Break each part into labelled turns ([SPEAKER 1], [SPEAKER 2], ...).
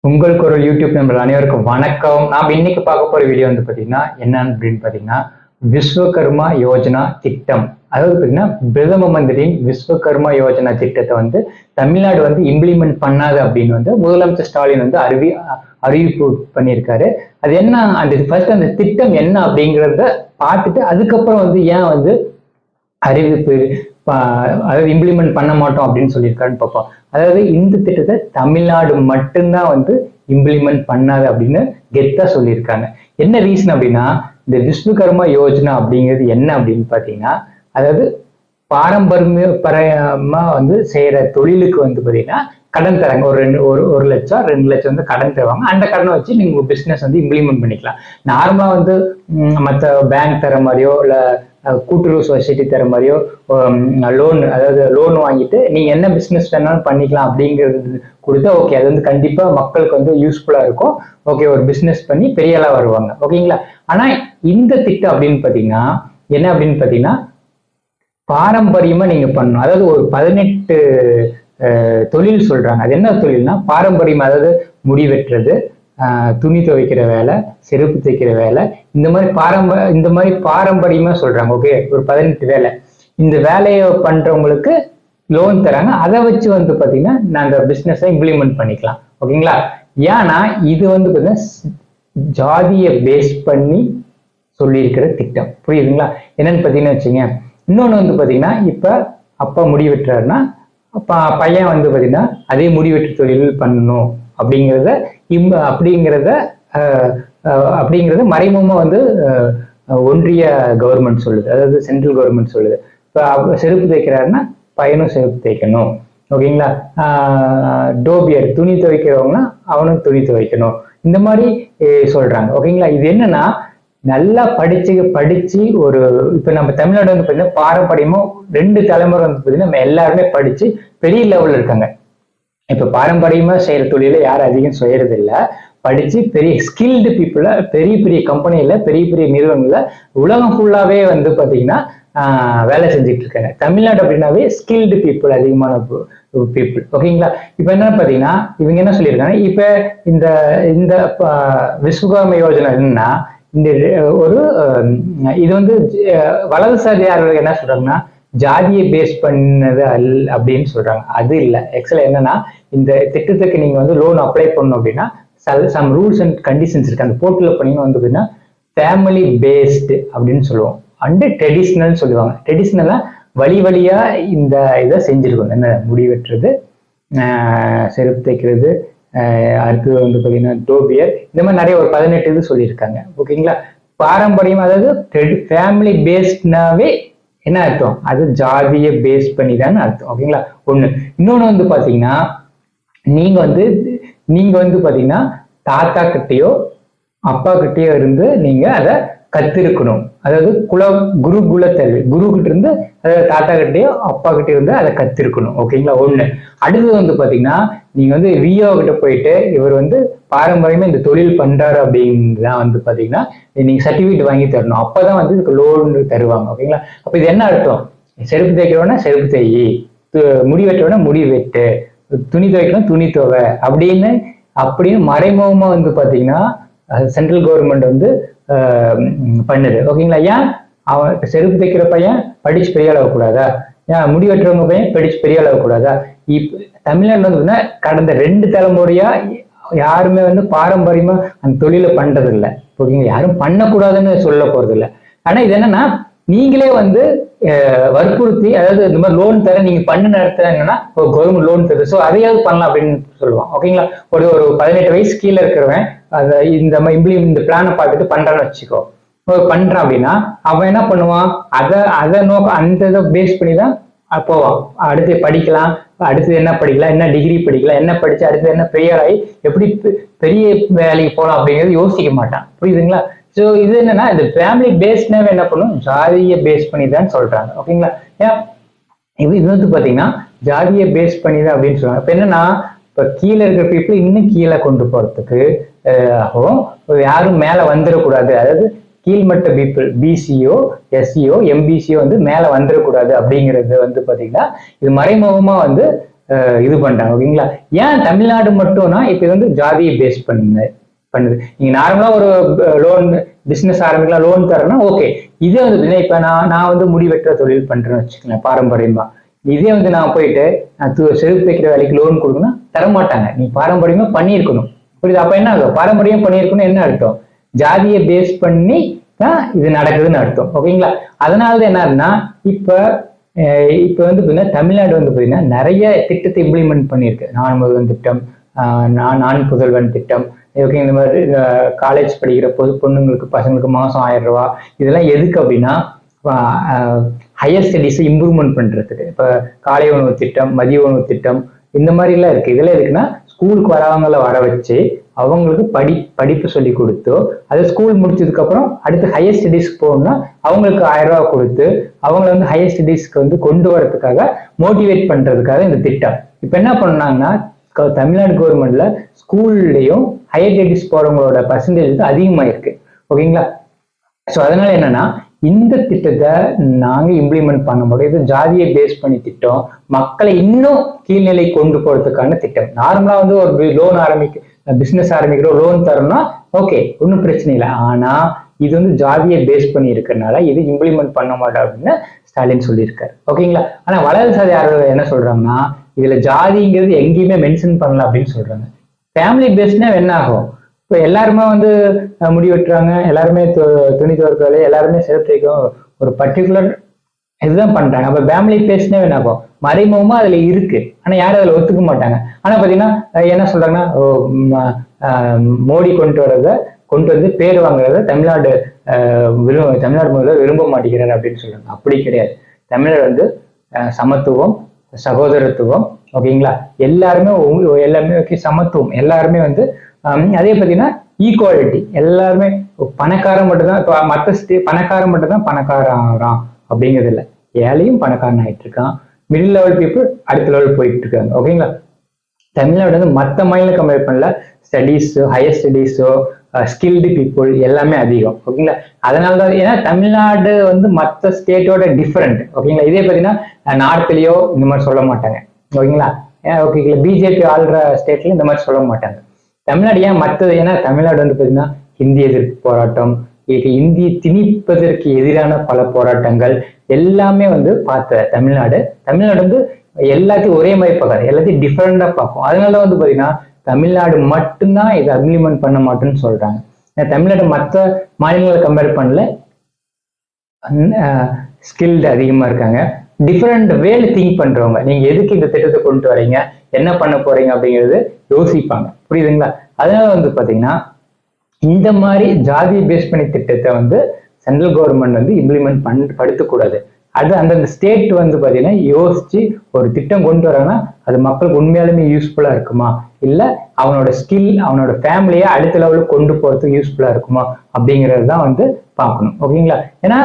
[SPEAKER 1] உங்களுக்கு ஒரு YouTube number அனைவருக்கும் வணக்கம். நாம் இன்னைக்கு பார்க்க போற வீடியோ வந்து பாத்தீங்கன்னா என்னன்னு அப்படின்னு பாத்தீங்கன்னா விஸ்வகர்மா யோஜனா திட்டம். அதாவது பாத்தீங்கன்னா பிரதம மந்திரியின் விஸ்வகர்மா யோஜனா திட்டத்தை வந்து தமிழ்நாடு வந்து இம்ப்ளிமெண்ட் பண்ணாது அப்படின்னு வந்து முதலமைச்சர் ஸ்டாலின் வந்து அறிவிப்பு பண்ணியிருக்காரு. அது என்ன, அந்த திட்டம் என்ன அப்படிங்கிறத பார்த்துட்டு அதுக்கப்புறம் வந்து ஏன் வந்து அறிவிப்பு அதாவது இம்ப்ளிமெண்ட் பண்ண மாட்டோம் அப்படின்னு சொல்லியிருக்காருன்னு பார்ப்போம். அதாவது இந்த திட்டத்தை தமிழ்நாடு மட்டும்தான் வந்து இம்ப்ளிமெண்ட் பண்ணாது அப்படின்னு கெத்தா சொல்லியிருக்காங்க. என்ன ரீசன் அப்படின்னா, இந்த விஸ்வகர்மா யோஜனா அப்படிங்கிறது என்ன அப்படின்னு பார்த்தீங்கன்னா, அதாவது பாரம்பரியமா வந்து செய்யற தொழிலுக்கு வந்து பார்த்தீங்கன்னா கடன் தராங்க. ஒரு லட்சம் 2 லட்சம் வந்து கடன் தருவாங்க. அந்த கடனை வச்சு நீங்க பிசினஸ் வந்து இம்ப்ளிமெண்ட் பண்ணிக்கலாம். நார்மலா வந்து மற்ற பேங்க் தர மாதிரியோ இல்ல கூட்டுறவு சொசைட்டி தர மாதிரியோ லோன், அதாவது லோன் வாங்கிட்டு நீங்க என்ன பிசினஸ் வேணாலும் பண்ணிக்கலாம் அப்படிங்கிறது கொடுத்தா ஓகே, அது வந்து கண்டிப்பா மக்களுக்கு வந்து யூஸ்ஃபுல்லா இருக்கும். ஓகே, ஒரு பிசினஸ் பண்ணி பெரிய ஆளா வருவாங்க. ஓகேங்களா? ஆனா இந்த திட்டம் அப்படின்னு பாத்தீங்கன்னா என்ன அப்படின்னு பாத்தீங்கன்னா, பாரம்பரியமா நீங்க பண்ணணும். அதாவது ஒரு 18 தொழில் சொல்றாங்க. அது என்ன தொழில்னா பாரம்பரியம், அதாவது முடி வெட்டுறது, துணி துவைக்கிற வேலை, செருப்பு தைக்கிற வேலை, இந்த மாதிரி பாரம்பரியமா சொல்றாங்க. ஓகே, ஒரு 18 வேலை. இந்த வேலையை பண்றவங்களுக்கு லோன் தராங்க. அதை வச்சு வந்து பாத்தீங்கன்னா நான் அந்த பிசினஸை இம்ப்ளிமெண்ட் பண்ணிக்கலாம். ஓகேங்களா? ஏன்னா இது வந்து பாத்தீங்கன்னா ஜாதியை பேஸ் பண்ணி சொல்லியிருக்கிற திட்டம். புரியுதுங்களா? என்னன்னு பாத்தீங்கன்னா வச்சுங்க, இன்னொன்னு வந்து பாத்தீங்கன்னா இப்ப அப்பா முடி வெட்டுறாருன்னா பையன் வந்து பாத்தீங்கன்னா அதே முடி வெட்டு தொழில் பண்ணணும் அப்படிங்கிறத மறைமுகமா வந்து ஒன்றிய கவர்மெண்ட் சொல்லுது, அதாவது சென்ட்ரல் கவர்மெண்ட் சொல்லுது. இப்ப செருப்பு தைக்கிறாருன்னா பையனும் செருப்பு தைக்கணும். ஓகேங்களா? டோபியர் துணி துவைக்கிறவங்கன்னா அவனும் துணி துவைக்கணும். இந்த மாதிரி சொல்றாங்க. ஓகேங்களா? இது என்னன்னா நல்லா படிச்சு ஒரு இப்ப நம்ம தமிழ்நாடு வந்து பாத்தீங்கன்னா பாரம்பரியமா 2 தலைமுறை வந்து பாத்தீங்கன்னா நம்ம எல்லாருமே படிச்சு பெரிய லெவல்ல இருக்காங்க. இப்ப பாரம்பரியமா செய்யற தொழில யாரும் அதிகம் செய்யறது இல்லை. படிச்சு பெரிய ஸ்கில்டு பீப்புள பெரிய பெரிய கம்பெனில பெரிய பெரிய நிறுவனங்கள்ல உலகம் ஃபுல்லாவே வந்து பாத்தீங்கன்னா வேலை செஞ்சுட்டு இருக்காங்க. தமிழ்நாடு அப்படின்னாவே ஸ்கில்டு பீப்புள் அதிகமான பீப்புள். ஓகேங்களா? இப்ப என்ன பாத்தீங்கன்னா இவங்க என்ன சொல்லியிருக்காங்க, இப்ப இந்த இந்த விஸ்வகர்மா யோஜனா என்னன்னா, இந்த ஒரு இது வந்து வலதுசாரியார்கள் என்ன சொல்றாங்கன்னா ஜாதியை பேஸ் பண்ணது அப்படின்னு சொல்றாங்க. அது இல்லை. ஆக்சுவலா என்னன்னா, இந்த திட்டத்துக்கு நீங்க வந்து லோன் அப்ளை பண்ணணும் அப்படின்னா சம் ரூல்ஸ் அண்ட் கண்டிஷன்ஸ் இருக்கு. அந்த போர்ட்டல்ல பண்ணீங்கன்னா வந்து பார்த்தீங்கன்னா ஃபேமிலி பேஸ்டு அப்படின்னு சொல்லுவோம். அண்ட் ட்ரெடிஷ்னல் சொல்லுவாங்க. ட்ரெடிஷ்னலா வழியா இந்த இதை செஞ்சிருக்கோம். என்ன முடி வெட்டுறது, செருப்பு தைக்கிறது, அடுத்தது வந்து பார்த்தீங்கன்னா டோபியர், இந்த மாதிரி நிறைய ஒரு 18 இது சொல்லியிருக்காங்க. ஓகேங்களா? பாரம்பரியம், அதாவது ஃபேமிலி பேஸ்ட்னாவே என்ன அர்த்தம், அது ஜாதியை பேஸ் பண்ணி தான் அர்த்தம். ஓகேங்களா? ஒண்ணு. இன்னொன்னு வந்து பாத்தீங்கன்னா நீங்க வந்து பாத்தீங்கன்னா தாத்தா கிட்டயோ அப்பா கிட்டயோ இருந்து நீங்க அதை கத்திருக்கணும். அதாவது குரு கிட்ட இருந்து, அதாவது தாத்தா கிட்டயோ அப்பா கிட்ட இருந்து அதை கத்திருக்கணும். ஓகேங்களா? ஒண்ணு. அடுத்தது வந்து பாத்தீங்கன்னா நீங்க வந்து விஓ கிட்ட போயிட்டு இவர் வந்து பாரம்பரியமா இந்த தொழில் பண்றாரு அப்படின்னுதான் வந்து பாத்தீங்கன்னா நீங்க சர்டிபிகேட் வாங்கி தரணும். அப்பதான் வந்து இதுக்கு லோன் தருவாங்க. ஓகேங்களா? அப்ப இது என்ன அர்த்தம், செருப்பு தைக்கிறவனா செருப்பு தையி, முடி வெட்டவனா முடி வெட்டு, துணி துவைக்கணும் துணி துவை அப்படின்னு மறைமுகமா வந்து பாத்தீங்கன்னா சென்ட்ரல் கவர்மெண்ட் வந்து பண்ணுது. ஓகேங்களா? ஏன் அவன் செருப்பு தைக்கிற பையன் படிச்சு பெரிய அளவு கூடாதா? ஏன் முடி வெட்டுறவங்க பையன் படிச்சு பெரிய அளவு கூடாதா? இப்ப தமிழ்நாடு வந்து கடந்த 2 தலைமுறையா யாருமே வந்து பாரம்பரியமா அந்த தொழிலை பண்றது இல்லை. ஓகேங்களா? யாரும் பண்ணக்கூடாதுன்னு சொல்ல போறது இல்லை. ஆனா இது என்னன்னா நீங்களே வந்து வற்புறுத்தி, அதாவது இந்த மாதிரி லோன் தர நீங்க பண்ண நேரத்துல என்னன்னா ஒரு கவர்மெண்ட் லோன் தருது, ஸோ அதையாவது பண்ணலாம் அப்படின்னு சொல்லுவான். ஓகேங்களா? ஒரு 18 வயசு கீழே இருக்கிறவன் அதை இந்த பிளானை பார்த்துட்டு பண்றான்னு வச்சுக்கோ, பண்றான் அப்படின்னா அவன் என்ன பண்ணுவான், அதை அந்த இதை பேஸ் பண்ணி தான் போவான். அடுத்து படிக்கலாம், அடுத்து என்ன படிக்கலாம், என்ன டிகிரி படிக்கலாம், என்ன படிச்சு அடுத்து என்ன பெரிய ஆகி எப்படி பெரிய வேலைக்கு போகலாம் அப்படிங்கிறது யோசிக்க மாட்டான். புரியுதுங்களா? ஸோ இது என்னன்னா இந்த ஃபேமிலி பேஸ்னாவே என்ன பண்ணும், ஜாதியை பேஸ் பண்ணி தான் சொல்றாங்க. ஓகேங்களா? ஏன் இது வந்து பாத்தீங்கன்னா ஜாதியை பேஸ் பண்ணி தான் அப்படின்னு சொல்றாங்க. இப்ப என்னன்னா இப்ப கீழே இருக்கிற பீப்புள் இன்னும் கீழே கொண்டு போறதுக்கு யாரும் மேல வந்துடக்கூடாது, அதாவது கீழ்மட்ட பீப்புள் பிசிஓ எஸ்சிஓ எம்பிசிஓ வந்து மேல வந்துடக்கூடாது அப்படிங்கிறது வந்து பாத்தீங்கன்னா இது மறைமுகமா வந்து இது பண்றாங்க. ஓகேங்களா? ஏன் தமிழ்நாடு மட்டும்னா இப்ப இது வந்து ஜாதியை பேஸ் பண்ணுது. நீங்க நார்மலா ஒரு லோன் பிசினஸ் ஆரம்பிக்கலாம், லோன் தரேன்னா ஓகே. இதே வந்து இப்ப நான் வந்து முடி வெட்டுற தொழில் பண்றேன்னு வச்சுக்கோங்களேன், பாரம்பரியமா. இதே வந்து நான் போயிட்டு செருப்பு வைக்கிற வேலைக்கு லோன் கொடுக்கணும் தரமாட்டாங்க. நீ பாரம்பரியமா பண்ணியிருக்கணும். புரியுது? அப்ப என்ன ஆகும்? பாரம்பரியம் பண்ணியிருக்கணும் என்ன அர்த்தம்? ஜாதியை பேஸ் பண்ணி தான் இது நடக்குதுன்னு அர்த்தம். ஓகேங்களா? அதனாலதான் என்ன ஆகுதுன்னா இப்ப வந்து தமிழ்நாடு வந்து பாத்தீங்கன்னா நிறைய திட்டத்தை இம்ப்ளிமெண்ட் பண்ணியிருக்கு. நான் முதல்வன் திட்டம், நான் புதல்வன் திட்டம். ஓகே, இந்த மாதிரி காலேஜ் படிக்கிற பொண்ணுங்களுக்கு பசங்களுக்கு மாசம் 1000 ரூபாய். இதெல்லாம் எதுக்கு அப்படின்னா ஹையர் ஸ்டடிஸ் இம்ப்ரூவ்மெண்ட் பண்றதுக்கு. இப்ப காலை உணவு திட்டம், மதிய உணவு திட்டம், இந்த மாதிரி எல்லாம் இருக்கு. இதெல்லாம் எதுக்குன்னா ஸ்கூலுக்கு வரவங்களை வர வச்சு அவங்களுக்கு படிப்பு சொல்லி கொடுத்தோ, அது ஸ்கூல் முடிச்சதுக்கு அப்புறம் அடுத்து ஹையர் ஸ்டடிஸ்க்கு போகணும்னா அவங்களுக்கு 1000 ரூபாய் கொடுத்து அவங்களை வந்து ஹையர் ஸ்டடிஸ்க்கு வந்து கொண்டு வரதுக்காக மோட்டிவேட் பண்றதுக்காக இந்த திட்டம். இப்ப என்ன பண்ணாங்கன்னா தமிழ்நாடு கவர்மெண்ட்ல ஸ்கூல்லயும் ஹையர் ஸ்டடிஸ் போறவங்களோட பர்சன்டேஜ் அதிகமா இருக்கு. ஓகேங்களா? ஸோ அதனால என்னன்னா இந்த திட்டத்தை நாங்க இம்ப்ளிமெண்ட் பண்ணும்போது இது ஜாதியை பேஸ் பண்ணி திட்டம், மக்களை இன்னும் கீழ்நிலை கொண்டு போறதுக்கான திட்டம். நார்மலா வந்து ஒரு லோன் பிசினஸ் ஆரம்பிக்கிறோம், லோன் தரோம்னா ஓகே, ஒன்றும் பிரச்சனை இல்லை. ஆனா இது வந்து ஜாதியை பேஸ் பண்ணி இருக்கிறதுனால இது இம்ப்ளிமெண்ட் பண்ண மாட்டோம் அப்படின்னு ஸ்டாலின் சொல்லியிருக்காரு. ஓகேங்களா? ஆனா வலதுசாரி யாரும் என்ன சொல்றாங்கன்னா இதுல ஜாதிங்கிறது எங்கேயுமே மென்ஷன் பண்ணல அப்படின்னு சொல்றாங்க. ஃபேமிலி பேஸ்னா என்ன ஆகும்? இப்போ எல்லாருமே வந்து முடி வெட்டுறாங்க, எல்லாருமே துணி துவர்க்காது, எல்லாருமே செலுத்திக்கும் ஒரு பர்டிகுலர் இதுதான் பண்றாங்க. அப்ப ஃபேமிலி பேஸ்னா என்ன ஆகும்? மறைமுகமா அதுல இருக்கு, ஆனா யாரும் அதுல ஒத்துக்க மாட்டாங்க. ஆனா பாத்தீங்கன்னா என்ன சொல்றாங்கன்னா மோடி கொண்டு வந்து பேர் வாங்குறத தமிழ்நாடு முதல்ல விரும்ப மாட்டேங்கிறாரு அப்படின்னு சொல்றாங்க. அப்படி கிடையாது. தமிழர் வந்து சமத்துவம், சகோதரத்துவம், ஓகேங்களா? எல்லாருமே சமத்துவம், எல்லாருமே வந்து அதே பார்த்தீங்கன்னா ஈக்குவாலிட்டி. எல்லாருமே பணக்காரன் மட்டும்தான் பணக்காரன் மட்டும்தான் பணக்காரன் ஆகிறான் அப்படிங்கிறது இல்லை. ஏழையும் பணக்காரன் ஆயிட்டு இருக்கான், மிடில் லெவல் பீப்புள் அடுத்த லெவல் போயிட்டு இருக்காங்க. ஓகேங்களா? தமிழ்நாடு வந்து மற்ற மாநிலம் கம்பேர் பண்ணல ஸ்டடீஸோ, ஹையர் ஸ்டடீஸோ, ஸ்கில்டு பீப்புள் எல்லாமே அதிகம். ஓகேங்களா? அதனாலதான் ஏன்னா தமிழ்நாடு வந்து மற்ற ஸ்டேட்டோட டிஃப்ரெண்ட். ஓகேங்களா? இதே பார்த்தீங்கன்னா நார்த்லயோ இந்த மாதிரி சொல்ல மாட்டாங்க. ஓகேங்களா? ஓகேங்களா? பிஜேபி ஆள்ற ஸ்டேட்ல இந்த மாதிரி சொல்ல மாட்டாங்க. தமிழ்நாடு ஏன் மற்றது? ஏன்னா தமிழ்நாடு வந்து பார்த்தீங்கன்னா ஹிந்தி எதிர்ப்பு போராட்டம், இந்தியை திணிப்பதற்கு எதிரான பல போராட்டங்கள் எல்லாமே வந்து பார்த்த தமிழ்நாடு வந்து எல்லாத்தையும் ஒரே மாதிரி பார்க்காது, எல்லாத்தையும் டிஃப்ரெண்டா பார்க்கும். அதனால வந்து பார்த்தீங்கன்னா தமிழ்நாடு மட்டும்தான் இதை இம்ப்ளிமெண்ட் பண்ண மாட்டேன்னு சொல்றாங்க. தமிழ்நாடு மற்ற மாநிலங்களை கம்பேர் பண்ணல ஸ்கில்டு அதிகமா இருக்காங்க, டிஃப்ரெண்ட் வேல திங்க் பண்றவங்க. நீங்க எதுக்கு இந்த திட்டத்தை கொண்டு வரீங்க, என்ன பண்ண போறீங்க அப்படிங்கிறது யோசிப்பாங்க. புரியுதுங்களா? அதனால வந்து பாத்தீங்கன்னா இந்த மாதிரி ஜாதி பேஸ் பண்ணி திட்டத்தை வந்து சென்ட்ரல் கவர்மெண்ட் வந்து இம்ப்ளிமெண்ட் படுத்தக்கூடாது. அது அந்தந்த ஸ்டேட் வந்து பாத்தீங்கன்னா யோசிச்சு ஒரு திட்டம் கொண்டு வராங்கன்னா அது மக்களுக்கு உண்மையாலுமே யூஸ்ஃபுல்லா இருக்குமா, இல்ல அவனோட ஸ்கில் அவனோட ஃபேமிலியை அடுத்த லெவலுக்கு கொண்டு போறதுக்கு யூஸ்ஃபுல்லா இருக்குமா அப்படிங்கிறது தான் வந்து பார்க்கணும். ஓகேங்களா? ஏன்னா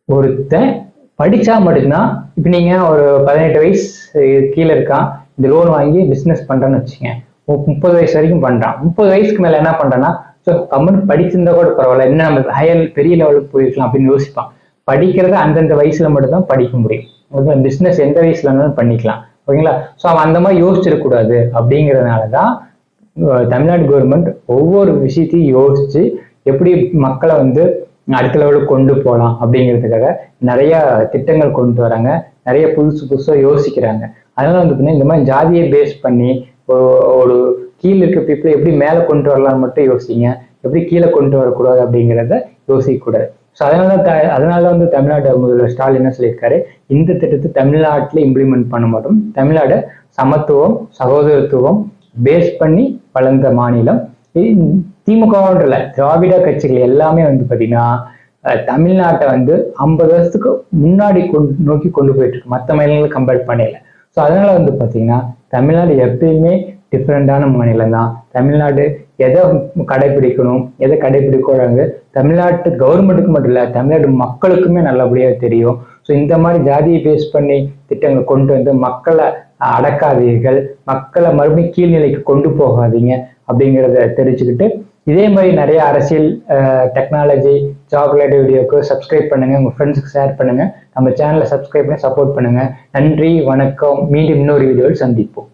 [SPEAKER 1] ஒருத்தன் படிச்சா மட்டும்தான். இப்ப நீங்க ஒரு 18 வயசு கீழே இருக்கான், இந்த லோன் வாங்கி பிசினஸ் பண்றேன்னு வச்சுங்க, 30 வயசு வரைக்கும் பண்றான். 30 வயசுக்கு மேல என்ன பண்றான்னா கம்முன்னு படிச்சிருந்தா கூட பரவாயில்ல, என்ன நம்ம ஹையர் பெரிய லெவலுக்கு போயிருக்கலாம் அப்படின்னு யோசிப்பான். படிக்கிறத அந்தந்த வயசுல மட்டும் தான் படிக்க முடியும். பிசினஸ் எந்த வயசுல இருந்தாலும் பண்ணிக்கலாம். ஓகேங்களா? ஸோ அவன் அந்த மாதிரி யோசிச்சிடக்கூடாது. அப்படிங்கிறதுனாலதான் தமிழ்நாடு கவர்மெண்ட் ஒவ்வொரு விஷயத்தையும் யோசிச்சு எப்படி மக்களை வந்து அடுத்த லெவலுக்கு கொண்டு போகலாம் அப்படிங்கிறதுக்காக நிறைய திட்டங்கள் கொண்டு வராங்க, நிறைய புதுசா யோசிக்கிறாங்க. அதனால வந்து இந்த மாதிரி ஜாதியை பேஸ் பண்ணி ஒரு கீழே இருக்க பீப்புளை எப்படி மேலே கொண்டு வரலாம்னு மட்டும் யோசிங்க, எப்படி கீழே கொண்டு வரக்கூடாது அப்படிங்கிறத யோசிக்கக்கூடாது. ஸோ அதனால வந்து தமிழ்நாடு முதல்வர் ஸ்டாலின் என்ன சொல்லியிருக்காரு, இந்த திட்டத்தை தமிழ்நாட்டில் இம்ப்ளிமெண்ட் பண்ண மாட்டோம். தமிழ்நாடு சமத்துவம், சகோதரத்துவம் பேஸ் பண்ணி வளர்ந்த மாநிலம். திமுகன்றல திராவிட கட்சிகள் எல்லாமே வந்து பாத்தீங்கன்னா தமிழ்நாட்டை வந்து 50 வருஷத்துக்கு முன்னாடி நோக்கி கொண்டு போயிட்டு இருக்கு, மற்ற மாநிலங்களை கம்பேர் பண்ணல. ஸோ அதனால வந்து பாத்தீங்கன்னா தமிழ்நாடு எப்பயுமே டிஃப்ரெண்டான மாநிலம் தான். தமிழ்நாடு எதை கடைபிடிக்கணும், எதை கடைபிடிக்கிறாங்க தமிழ்நாட்டு கவர்மெண்ட்டுக்கு மட்டும் இல்லை, தமிழ்நாடு மக்களுக்குமே நல்லபடியாக தெரியும். ஸோ இந்த மாதிரி ஜாதியை பேஸ் பண்ணி திட்டங்களை கொண்டு வந்து மக்களை அடக்காதீர்கள், மக்களை மறுபடியும் கீழ்நிலைக்கு கொண்டு போகாதீங்க அப்படிங்கிறத தெரிஞ்சுக்கிட்டு இதே மாதிரி நிறைய அரசியல், டெக்னாலஜி, ஜாப் ரிலேட்டிவ் வீடியோக்கு சப்ஸ்கிரைப் பண்ணுங்க, உங்க ஃப்ரெண்ட்ஸுக்கு ஷேர் பண்ணுங்க, நம்ம சேனலை சப்ஸ்கிரைப் பண்ணி சப்போர்ட் பண்ணுங்க. நன்றி, வணக்கம். மீண்டும் இன்னொரு வீடியோவில் சந்திப்போம்.